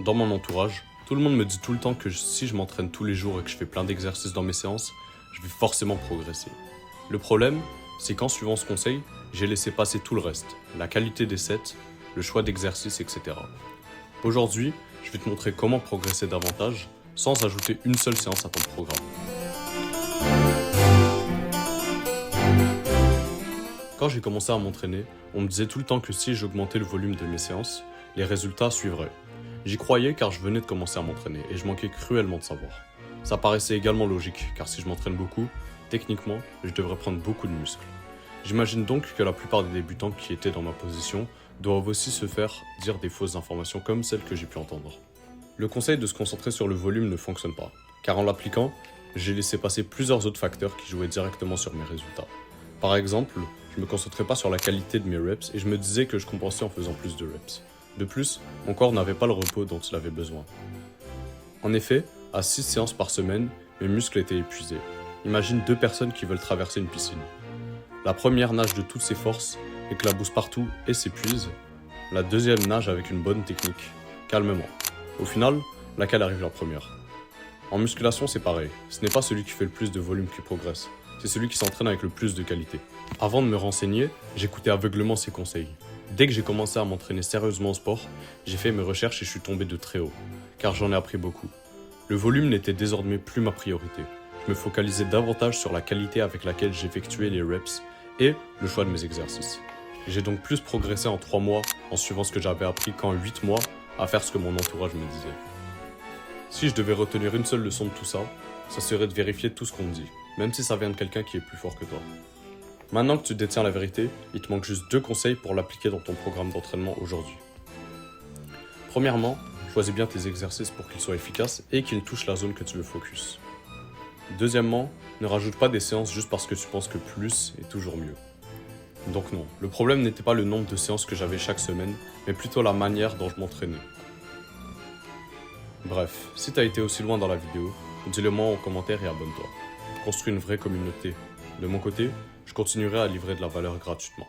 Dans mon entourage, tout le monde me dit tout le temps que si je m'entraîne tous les jours et que je fais plein d'exercices dans mes séances, je vais forcément progresser. Le problème, c'est qu'en suivant ce conseil, j'ai laissé passer tout le reste, la qualité des sets, le choix d'exercices, etc. Aujourd'hui, je vais te montrer comment progresser davantage sans ajouter une seule séance à ton programme. Quand j'ai commencé à m'entraîner, on me disait tout le temps que si j'augmentais le volume de mes séances, les résultats suivraient. J'y croyais car je venais de commencer à m'entraîner et je manquais cruellement de savoir. Ça paraissait également logique car si je m'entraîne beaucoup, techniquement, je devrais prendre beaucoup de muscles. J'imagine donc que la plupart des débutants qui étaient dans ma position doivent aussi se faire dire des fausses informations comme celles que j'ai pu entendre. Le conseil de se concentrer sur le volume ne fonctionne pas, car en l'appliquant, j'ai laissé passer plusieurs autres facteurs qui jouaient directement sur mes résultats. Par exemple, je me concentrais pas sur la qualité de mes reps et je me disais que je compensais en faisant plus de reps. De plus, mon corps n'avait pas le repos dont il avait besoin. En effet, à 6 séances par semaine, mes muscles étaient épuisés. Imagine 2 personnes qui veulent traverser une piscine. La première nage de toutes ses forces, éclabousse partout et s'épuise. La deuxième nage avec une bonne technique, calmement. Au final, laquelle arrive la première? En musculation, c'est pareil. Ce n'est pas celui qui fait le plus de volume qui progresse. C'est celui qui s'entraîne avec le plus de qualité. Avant de me renseigner, j'écoutais aveuglément ses conseils. Dès que j'ai commencé à m'entraîner sérieusement au sport, j'ai fait mes recherches et je suis tombé de très haut, car j'en ai appris beaucoup. Le volume n'était désormais plus ma priorité. Je me focalisais davantage sur la qualité avec laquelle j'effectuais les reps et le choix de mes exercices. J'ai donc plus progressé en 3 mois en suivant ce que j'avais appris qu'en 8 mois à faire ce que mon entourage me disait. Si je devais retenir une seule leçon de tout ça, ça serait de vérifier tout ce qu'on me dit, même si ça vient de quelqu'un qui est plus fort que toi. Maintenant que tu détiens la vérité, il te manque juste 2 conseils pour l'appliquer dans ton programme d'entraînement aujourd'hui. Premièrement, choisis bien tes exercices pour qu'ils soient efficaces et qu'ils touchent la zone que tu veux focus. Deuxièmement, ne rajoute pas des séances juste parce que tu penses que plus est toujours mieux. Donc non, le problème n'était pas le nombre de séances que j'avais chaque semaine, mais plutôt la manière dont je m'entraînais. Bref, si t'as été aussi loin dans la vidéo, dis-le moi en commentaire et abonne-toi. Construis une vraie communauté. De mon côté, je continuerai à livrer de la valeur gratuitement.